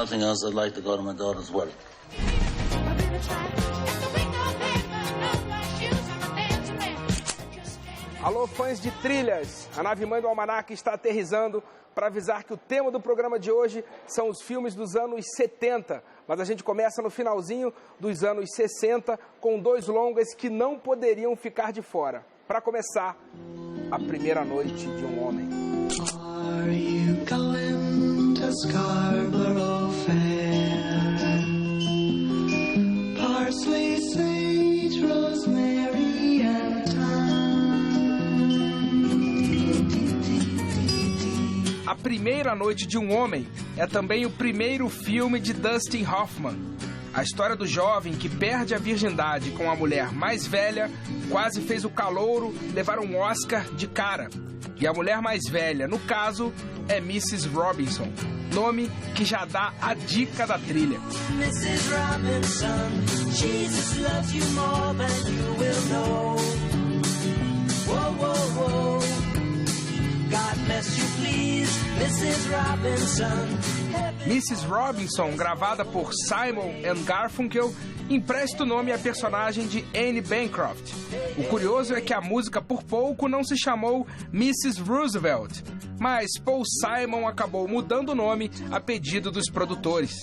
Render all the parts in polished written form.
nothing else, I'd like to go to my daughter's wedding. Alô, fãs de trilhas! A nave-mãe do Almanac está aterrissando para avisar que o tema do programa de hoje são os filmes dos anos 70. Mas a gente começa no finalzinho dos anos 60 com 2 longas que não poderiam ficar de fora. Para começar, A Primeira Noite de um Homem. Are you going to Scarborough Fair? Parsley, sage, rosemary and thyme. A Primeira Noite de um Homem é também o primeiro filme de Dustin Hoffman. A história do jovem que perde a virgindade com a mulher mais velha quase fez o calouro levar um Oscar de cara. E a mulher mais velha, no caso, é Mrs. Robinson, nome que já dá a dica da trilha. Mrs. Robinson, Jesus loves you more than you will know. Whoa, whoa, whoa. God bless you, please, Mrs. Robinson. Mrs. Robinson, gravada por Simon and Garfunkel, empresta o nome à personagem de Anne Bancroft. O curioso é que a música por pouco não se chamou Mrs. Roosevelt, mas Paul Simon acabou mudando o nome a pedido dos produtores.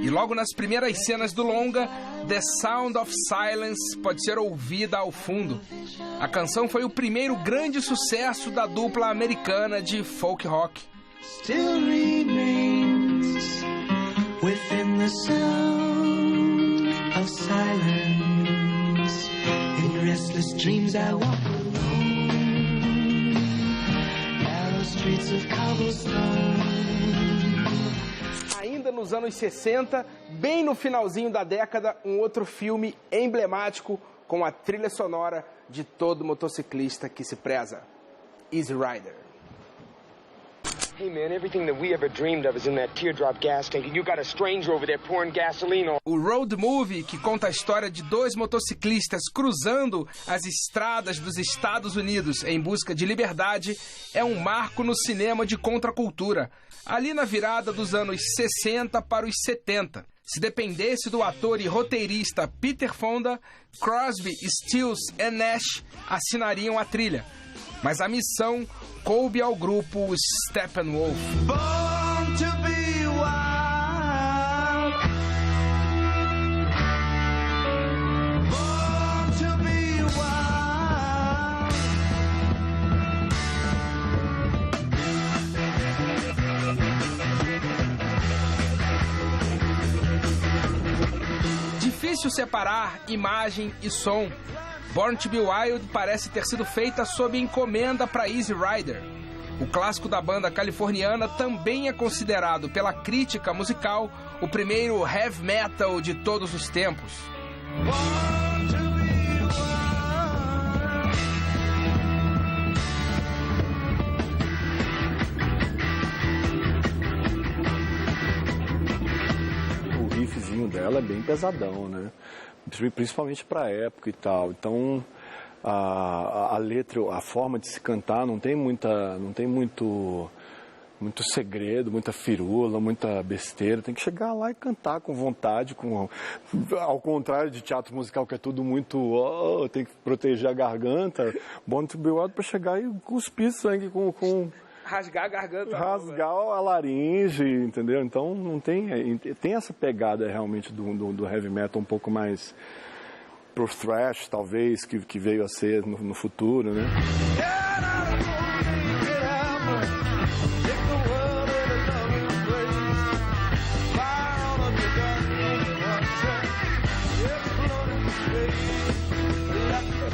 E logo nas primeiras cenas do longa, The Sound of Silence pode ser ouvida ao fundo. A canção foi o primeiro grande sucesso da dupla americana de folk rock. Still remains within the sound of silence. In restless dreams I walk alone, narrow streets of cobblestone. Ainda nos anos 60, bem no finalzinho da década, um outro filme emblemático com a trilha sonora de todo motociclista que se preza, Easy Rider. Hey man, everything that we ever dreamed of is in that teardrop gas tank, and you got a stranger over there pouring gasoline on. O road movie, que conta a história de 2 motociclistas cruzando as estradas dos Estados Unidos em busca de liberdade, é um marco no cinema de contracultura, ali na virada dos anos 60 para os 70. Se dependesse do ator e roteirista Peter Fonda, Crosby, Stills e Nash assinariam a trilha. Mas a missão coube ao grupo Steppenwolf. Born to be wild. Born to be wild. Difícil separar imagem e som. Born to be Wild parece ter sido feita sob encomenda para Easy Rider. O clássico da banda californiana também é considerado pela crítica musical o primeiro heavy metal de todos os tempos. O riffzinho dela é bem pesadão, né? Principalmente para a época e tal. Então a letra, a forma de se cantar não tem muito segredo, muita firula, muita besteira. Tem que chegar lá e cantar com vontade, ao contrário de teatro musical que é tudo muito tem que proteger a garganta. Born to be Wild para chegar e cuspir sangue com rasgar a garganta. Rasgar a laringe, entendeu? Então não tem essa pegada realmente do heavy metal um pouco mais pro thrash, talvez, que veio a ser no futuro, né?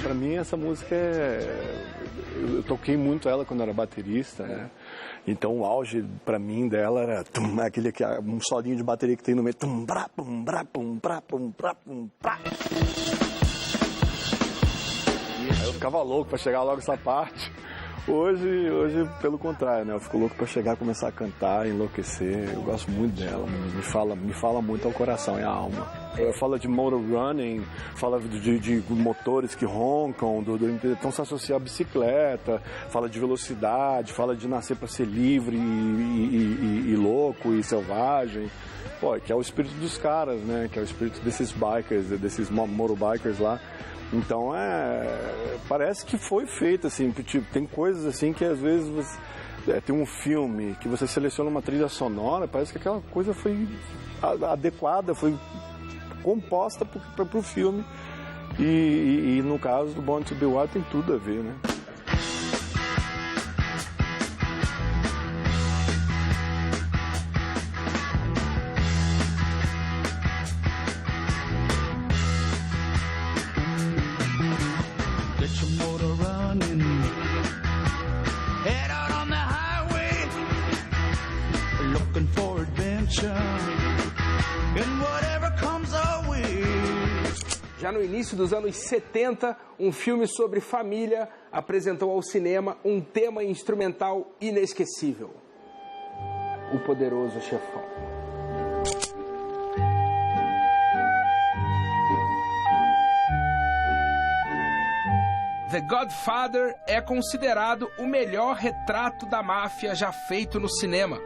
Para mim essa música eu toquei muito ela quando era baterista, né? Então o auge pra mim dela era aquele um solinho de bateria que tem no meio. Aí eu ficava louco pra chegar logo essa parte. Hoje, pelo contrário, né? Eu fico louco pra chegar, começar a cantar, enlouquecer. Eu gosto muito dela, me fala muito ao coração e à alma. Fala de motor running, fala de motores que roncam, então se associa à bicicleta, fala de velocidade, fala de nascer para ser livre e louco e selvagem. Pô, que é o espírito dos caras, né? Que é o espírito desses bikers, desses motorbikers lá. Então, parece que foi feito, assim, tipo, tem coisas assim que às vezes tem um filme que você seleciona uma trilha sonora, parece que aquela coisa foi adequada, foi composta para o filme e no caso do Born to Be Wild tem tudo a ver, né? Já no início dos anos 70, um filme sobre família apresentou ao cinema um tema instrumental inesquecível: O Poderoso Chefão. The Godfather é considerado o melhor retrato da máfia já feito no cinema.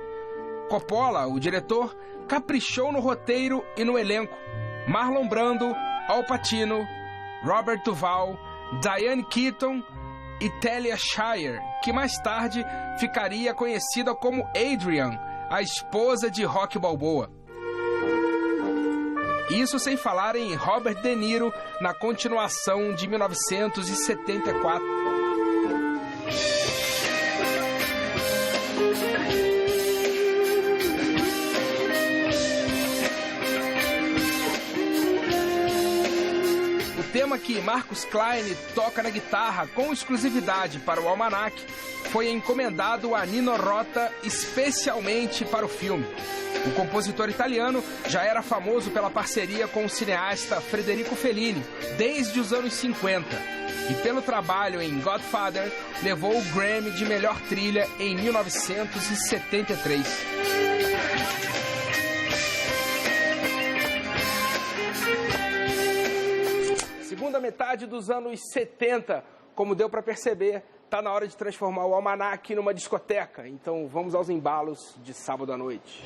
Coppola, o diretor, caprichou no roteiro e no elenco. Marlon Brando, Al Pacino, Robert Duvall, Diane Keaton e Talia Shire, que mais tarde ficaria conhecida como Adrian, a esposa de Rocky Balboa. Isso sem falar em Robert De Niro na continuação de 1974. O tema que Marcus Klein toca na guitarra com exclusividade para o Almanac foi encomendado a Nino Rota especialmente para o filme. O compositor italiano já era famoso pela parceria com o cineasta Federico Fellini desde os anos 50 e pelo trabalho em Godfather levou o Grammy de melhor trilha em 1973. Segunda metade dos anos 70, como deu para perceber, tá na hora de transformar o Almanac numa discoteca. Então vamos aos embalos de sábado à noite.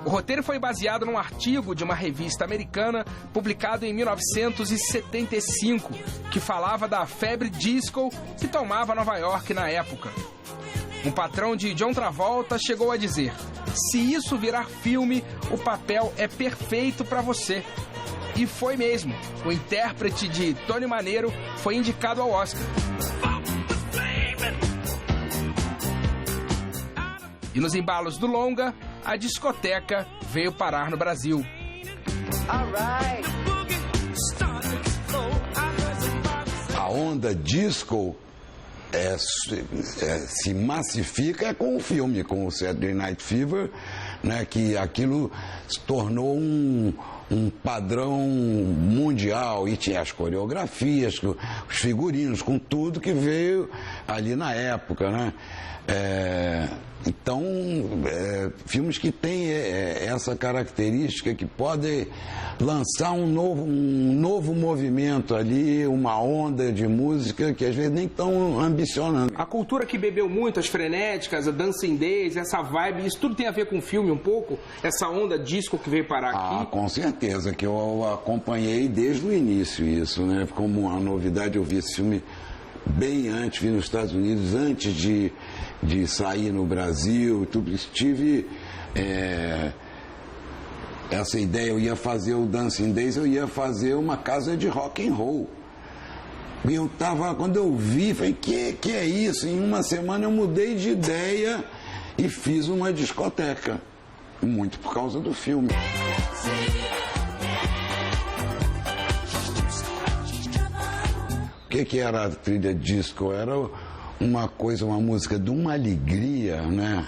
O roteiro foi baseado num artigo de uma revista americana publicado em 1975, que falava da febre disco que tomava Nova York na época. Um patrão de John Travolta chegou a dizer: "Se isso virar filme, o papel é perfeito para você." E foi mesmo. O intérprete de Tony Manero foi indicado ao Oscar. E nos embalos do longa, a discoteca veio parar no Brasil. A onda disco se massifica com o filme, com o Saturday Night Fever, né, que aquilo se tornou um padrão mundial e tinha as coreografias, os figurinos, com tudo que veio ali na época, né? Então, filmes que têm essa característica, que podem lançar um novo movimento ali, uma onda de música que às vezes nem estão ambicionando. A cultura que bebeu muito, as frenéticas, a Dancing Days, essa vibe, isso tudo tem a ver com o filme um pouco? Essa onda disco que veio parar aqui? Ah, com certeza, que eu acompanhei desde o início isso, né? Como uma novidade, eu vi esse filme bem antes, vi nos Estados Unidos, antes de sair no Brasil, tudo. Tive essa ideia, eu ia fazer o Dancing Days, eu ia fazer uma casa de rock and roll. E eu tava, quando eu vi, falei, que é isso? Em uma semana eu mudei de ideia e fiz uma discoteca, muito por causa do filme. O que era a trilha disco? Era uma música de uma alegria, né?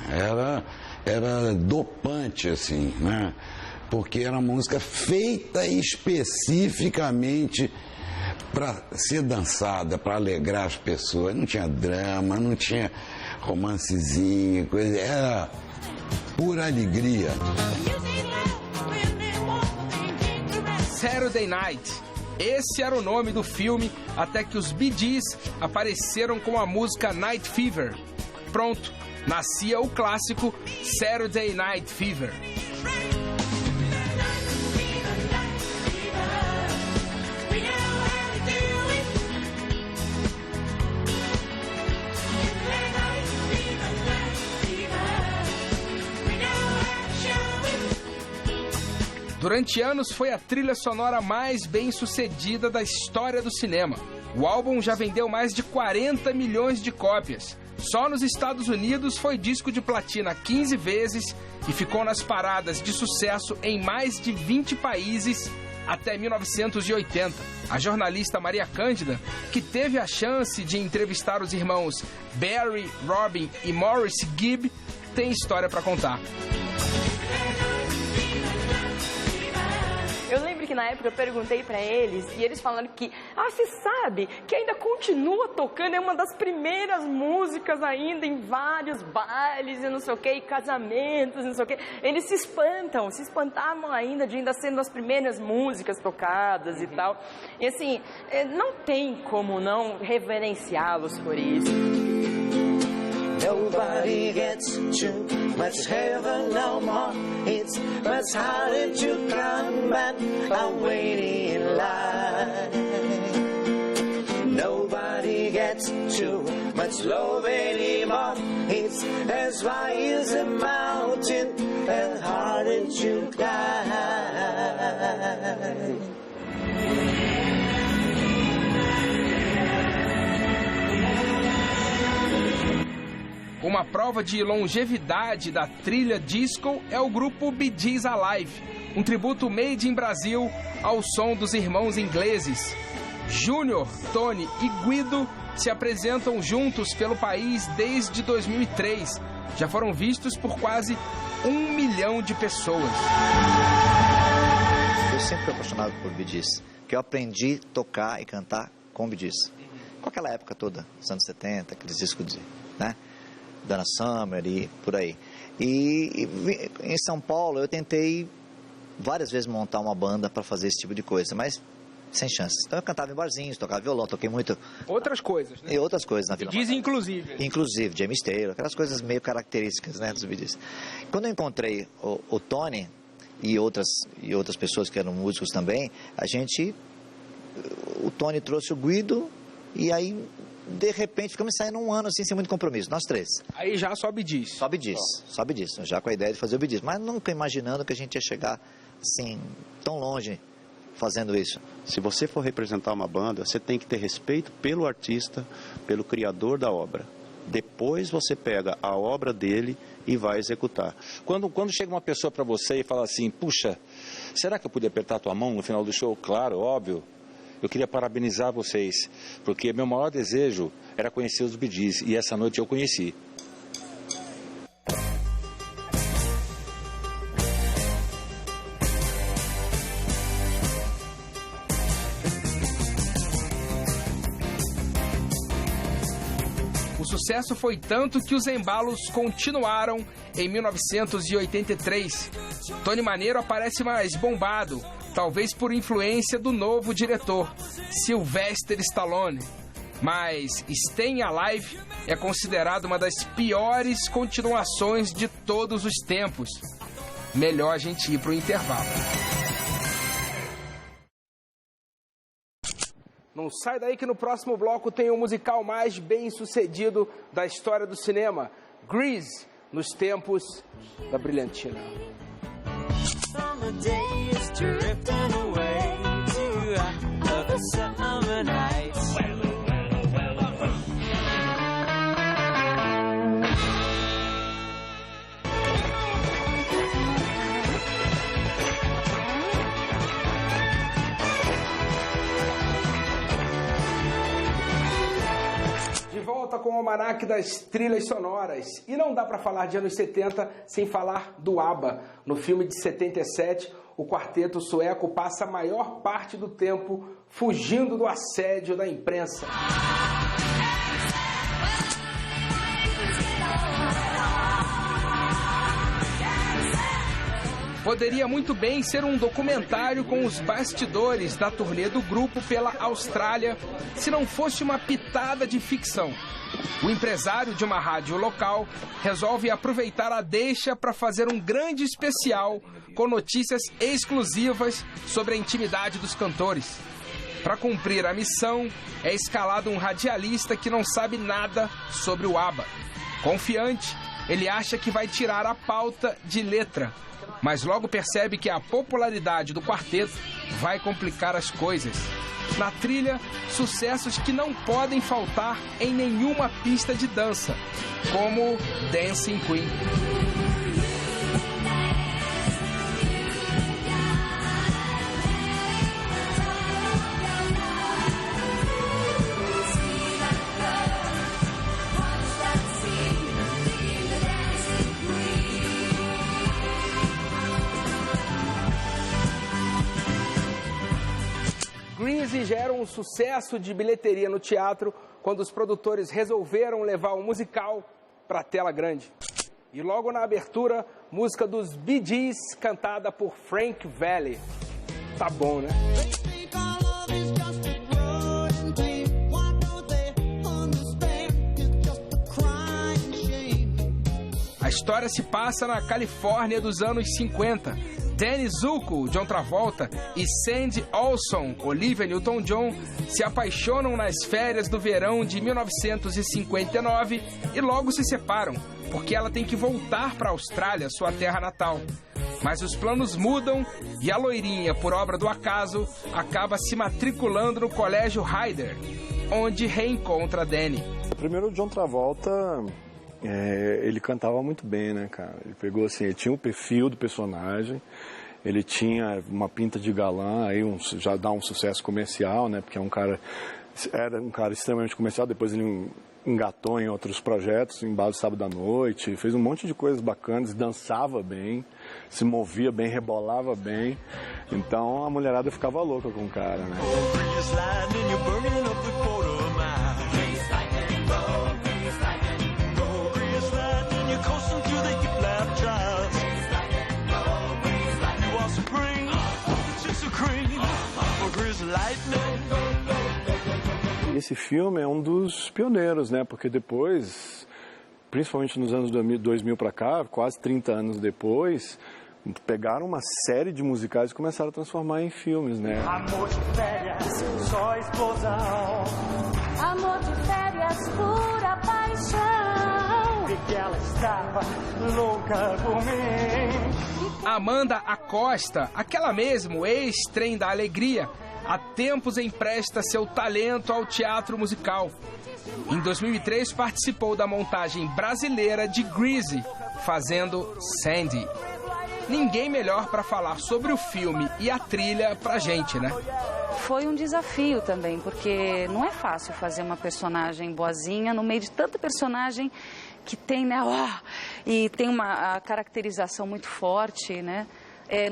Era dopante, assim, né? Porque era uma música feita especificamente para ser dançada, para alegrar as pessoas. Não tinha drama, não tinha romancezinho, coisa. Era pura alegria. Saturday Night. Esse era o nome do filme até que os Bee Gees apareceram com a música Night Fever. Pronto, nascia o clássico Saturday Night Fever. Durante anos foi a trilha sonora mais bem sucedida da história do cinema. O álbum já vendeu mais de 40 milhões de cópias. Só nos Estados Unidos foi disco de platina 15 vezes e ficou nas paradas de sucesso em mais de 20 países até 1980. A jornalista Maria Cândida, que teve a chance de entrevistar os irmãos Barry, Robin e Maurice Gibb, tem história para contar. Eu lembro que na época eu perguntei pra eles e eles falaram que, você sabe que ainda continua tocando, é uma das primeiras músicas ainda em vários bailes e não sei o que, e casamentos, não sei o que. Eles se espantavam ainda de ainda sendo as primeiras músicas tocadas e tal. E assim, não tem como não reverenciá-los por isso. Nobody gets too much heaven no more. It's much harder to come back. I'm waiting in line. Nobody gets too much love anymore. It's as high as a mountain and harder to climb. Uma prova de longevidade da trilha disco é o grupo Bee Gees Alive, um tributo made in Brasil ao som dos irmãos ingleses. Júnior, Tony e Guido se apresentam juntos pelo país desde 2003. Já foram vistos por quase 1 milhão de pessoas. Eu sempre fui apaixonado por Bee Gees, porque eu aprendi a tocar e cantar com Bee Gees. Com aquela época toda, dos anos 70, aqueles discos de, né? Dana Summer e por aí. E em São Paulo eu tentei várias vezes montar uma banda para fazer esse tipo de coisa, mas sem chances. Então eu cantava em barzinhos, tocava violão, toquei muito. Outras coisas, né? E outras coisas na Vila Diz inclusive. Inclusive, James Taylor, aquelas coisas meio características, né, dos Bee Gees. Quando eu encontrei o Tony e outras pessoas que eram músicos também, o Tony trouxe o Guido e aí de repente ficamos saindo um ano assim sem muito compromisso, nós três. Aí já só Bee Gees. Só Bee Gees, já com a ideia de fazer o Bee Gees, mas nunca imaginando que a gente ia chegar assim tão longe fazendo isso. Se você for representar uma banda, você tem que ter respeito pelo artista, pelo criador da obra. Depois você pega a obra dele e vai executar. Quando chega uma pessoa para você e fala assim, puxa, será que eu podia apertar tua mão no final do show? Claro, óbvio. Eu queria parabenizar vocês, porque meu maior desejo era conhecer os Bee Gees, e essa noite eu conheci. O sucesso foi tanto que os embalos continuaram em 1983. Tony Manero aparece mais bombado, talvez por influência do novo diretor, Sylvester Stallone. Mas Staying Alive é considerado uma das piores continuações de todos os tempos. Melhor a gente ir pro intervalo. Não sai daí que no próximo bloco tem o musical mais bem sucedido da história do cinema, Grease, nos tempos da brilhantina. Summer days drifting away to other summer nights. De volta com o Almanac das Trilhas Sonoras. E não dá para falar de anos 70 sem falar do ABBA. No filme de 77, o quarteto sueco passa a maior parte do tempo fugindo do assédio da imprensa. Poderia muito bem ser um documentário com os bastidores da turnê do grupo pela Austrália, se não fosse uma pitada de ficção. O empresário de uma rádio local resolve aproveitar a deixa para fazer um grande especial com notícias exclusivas sobre a intimidade dos cantores. Para cumprir a missão, é escalado um radialista que não sabe nada sobre o ABBA. Confiante, ele acha que vai tirar a pauta de letra, mas logo percebe que a popularidade do quarteto vai complicar as coisas. Na trilha, sucessos que não podem faltar em nenhuma pista de dança, como Dancing Queen. Grease já era um sucesso de bilheteria no teatro quando os produtores resolveram levar o musical para a tela grande. E logo na abertura, música dos Bee Gees cantada por Frank Valli. Tá bom, né? A história se passa na Califórnia dos anos 50. Danny Zuko, John Travolta, e Sandy Olson, Olivia Newton-John, se apaixonam nas férias do verão de 1959 e logo se separam, porque ela tem que voltar para a Austrália, sua terra natal. Mas os planos mudam e a loirinha, por obra do acaso, acaba se matriculando no colégio Hyder, onde reencontra Danny. Primeiro, o John Travolta, ele cantava muito bem, né, cara? Ele pegou assim, ele tinha o perfil do personagem, ele tinha uma pinta de galã, aí já dá um sucesso comercial, né? Porque era um cara extremamente comercial, depois ele engatou em outros projetos, em Bar do Sábado à Noite, fez um monte de coisas bacanas, dançava bem, se movia bem, rebolava bem. Então a mulherada ficava louca com o cara, né? Esse filme é um dos pioneiros, né? Porque depois, principalmente nos anos 2000 para cá, quase 30 anos depois, pegaram uma série de musicais e começaram a transformar em filmes, né? Amor de férias, só explosão. Amor de férias, pura paixão. E que ela estava louca por mim. Amanda Acosta, aquela mesmo ex-trem da alegria, há tempos empresta seu talento ao teatro musical. Em 2003 participou da montagem brasileira de Grease, fazendo Sandy. Ninguém melhor para falar sobre o filme e a trilha pra gente, né? Foi um desafio também, porque não é fácil fazer uma personagem boazinha no meio de tanta personagem que tem, né? E tem uma caracterização muito forte, né?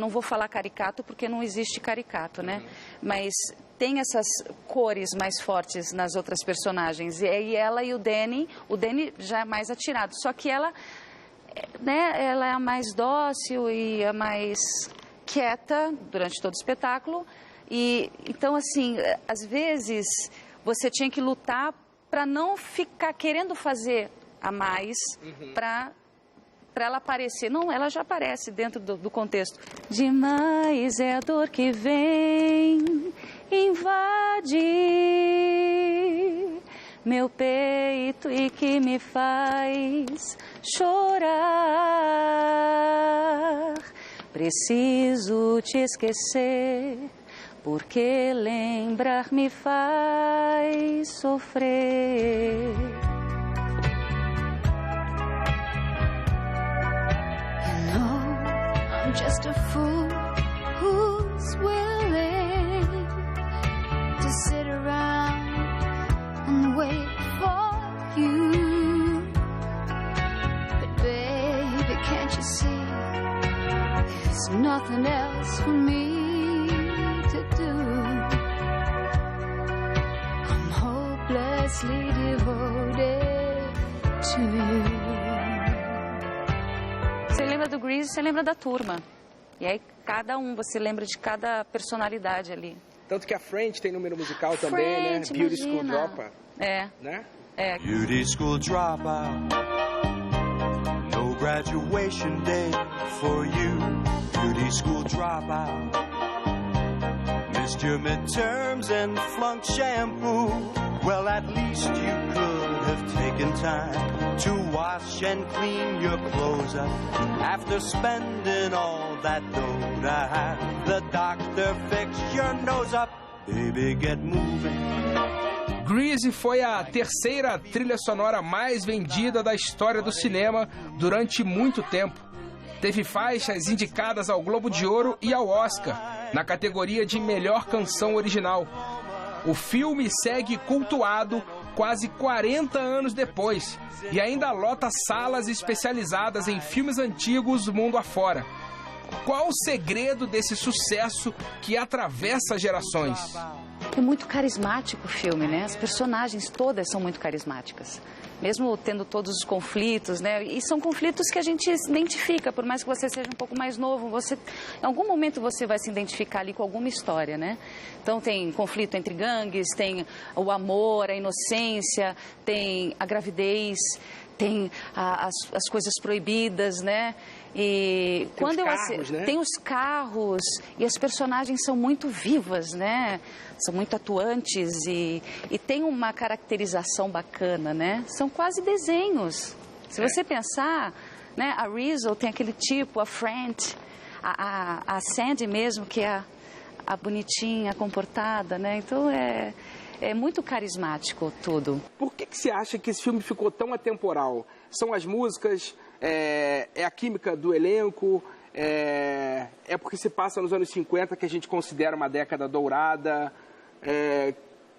Não vou falar caricato porque não existe caricato, né? Mas tem essas cores mais fortes nas outras personagens. E aí ela e o Danny já é mais atirado. Só que ela, né, ela é a mais dócil e a mais quieta durante todo o espetáculo. E então, assim, às vezes você tinha que lutar para não ficar querendo fazer a mais para ela aparecer. Não, ela já aparece dentro do contexto. Demais é a dor que vem invadir meu peito e que me faz chorar. Preciso te esquecer, porque lembrar me faz sofrer. I'm just a fool who's willing to sit around and wait for nothing else for me to do. I'm hopelessly devoted to you. Você lembra do Grease, você lembra da turma. E aí você lembra de cada personalidade ali. Tanto que a French tem número musical também, né? Beauty School Dropout. É. Né? É. Beauty School Dropout. No graduation day for you. Beauty School Dropout. Missed your midterms and flunked shampoo. Well, at least you could have taken time to wash and clean your clothes up. After spending all that dough to have the doctor fix your nose up. Baby, get moving. Grease foi a terceira trilha sonora mais vendida da história do cinema durante muito tempo. Teve faixas indicadas ao Globo de Ouro e ao Oscar, na categoria de melhor canção original. O filme segue cultuado quase 40 anos depois e ainda lota salas especializadas em filmes antigos mundo afora. Qual o segredo desse sucesso que atravessa gerações? É muito carismático o filme, né? As personagens todas são muito carismáticas. Mesmo tendo todos os conflitos, né? E são conflitos que a gente se identifica, por mais que você seja um pouco mais novo, em algum momento você vai se identificar ali com alguma história, né? Então tem conflito entre gangues, tem o amor, a inocência, tem a gravidez, tem as coisas proibidas, né? E quando tem os carros e as personagens são muito vivas, né? São muito atuantes e tem uma caracterização bacana, né? São quase desenhos. Se você pensar, né? A Rizzo tem aquele tipo, a French, a Sandy mesmo, que é a bonitinha, a comportada, né? Então é muito carismático tudo. Por que você acha que esse filme ficou tão atemporal? São as músicas, é a química do elenco, é porque se passa nos anos 50, que a gente considera uma década dourada.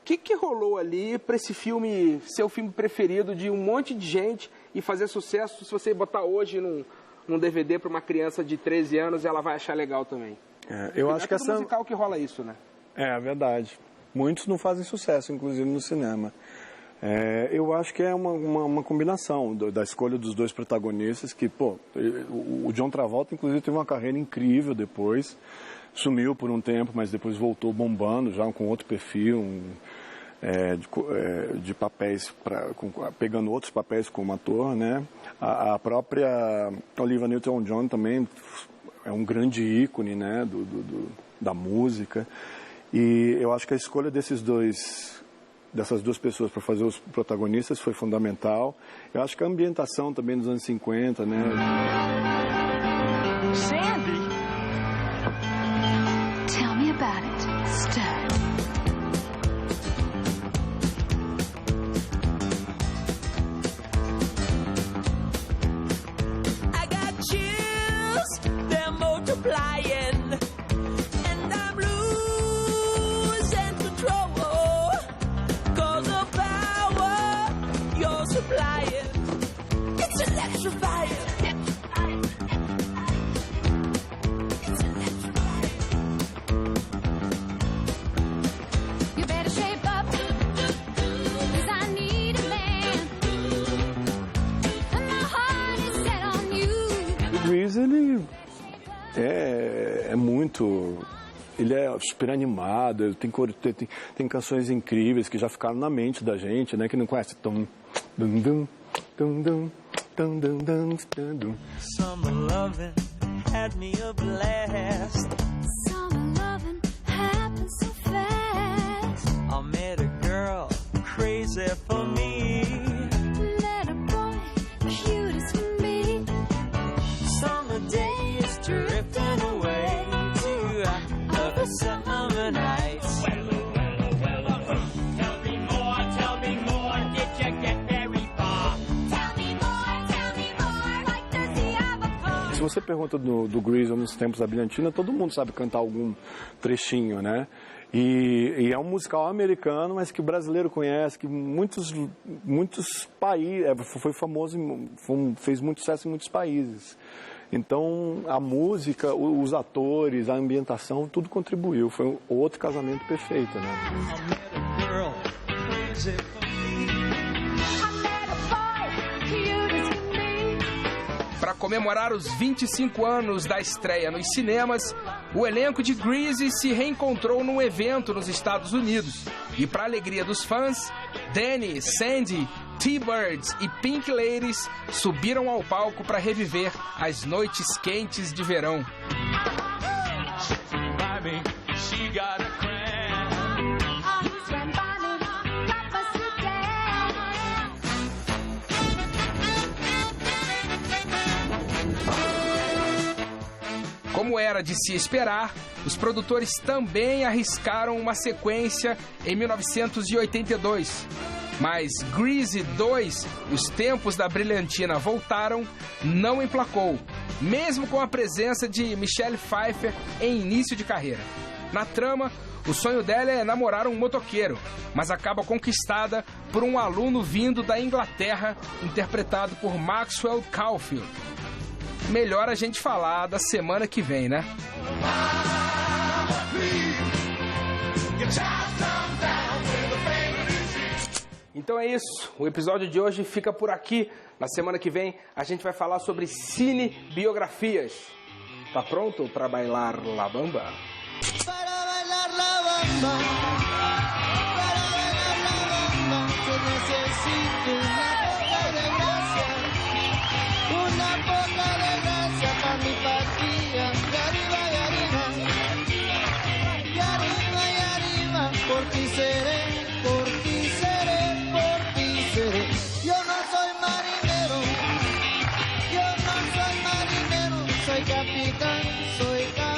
Que rolou ali para esse filme ser o filme preferido de um monte de gente e fazer sucesso? Se você botar hoje num DVD para uma criança de 13 anos, ela vai achar legal também. Eu acho que essa musical que rola isso, né? É verdade. Muitos não fazem sucesso, inclusive no cinema. Eu acho que é uma combinação da escolha dos dois protagonistas, que, o John Travolta, inclusive, teve uma carreira incrível depois, sumiu por um tempo, mas depois voltou bombando, já com outro perfil, de papéis, pegando outros papéis como ator, né? A própria Olivia Newton-John também é um grande ícone, né? Da música. E eu acho que a escolha dessas duas pessoas para fazer os protagonistas foi fundamental. Eu acho que a ambientação também dos anos 50, né? Sandy! Tell me about it, Stud. I got chills, they're multiplying. It's electrifying. You better shape up, 'cause I need a man. And my heart is set on you. O Grease, ele é muito... Ele é super animado, tem canções incríveis que já ficaram na mente da gente, né? Que não conhece. Summer loving had me a blast. Summer loving happened so fast. I met a girl crazy for me. Met a boy cute as can be. Summer days drifting away to other summer nights. Tell me more, did you get very far? Tell me more, like does he have a car? Se você pergunta do Grease nos tempos da brilhantina, todo mundo sabe cantar algum trechinho, né? E é um musical americano, mas que o brasileiro conhece, que muitos países, foi famoso, fez muito sucesso em muitos países. Então, a música, os atores, a ambientação, tudo contribuiu. Foi outro casamento perfeito, né? Para comemorar os 25 anos da estreia nos cinemas, o elenco de Grease se reencontrou num evento nos Estados Unidos. E para alegria dos fãs, Danny, Sandy, T-Birds e Pink Ladies subiram ao palco para reviver as noites quentes de verão. Como era de se esperar, os produtores também arriscaram uma sequência em 1982. Mas Grease 2, Os Tempos da Brilhantina Voltaram, não emplacou, mesmo com a presença de Michelle Pfeiffer em início de carreira. Na trama, o sonho dela é namorar um motoqueiro, mas acaba conquistada por um aluno vindo da Inglaterra, interpretado por Maxwell Caulfield. Melhor a gente falar da semana que vem, né? Então é isso, o episódio de hoje fica por aqui. Na semana que vem a gente vai falar sobre cinebiografias. Tá pronto para bailar la bamba? Para bailar la bamba, para bailar la bamba, se necesita una poca de gracia para mi patria. Y arriba, y arriba, y arriba, por ti seré, por ti seré, por ti seré. Yo no soy marinero, soy capitán, soy capitán.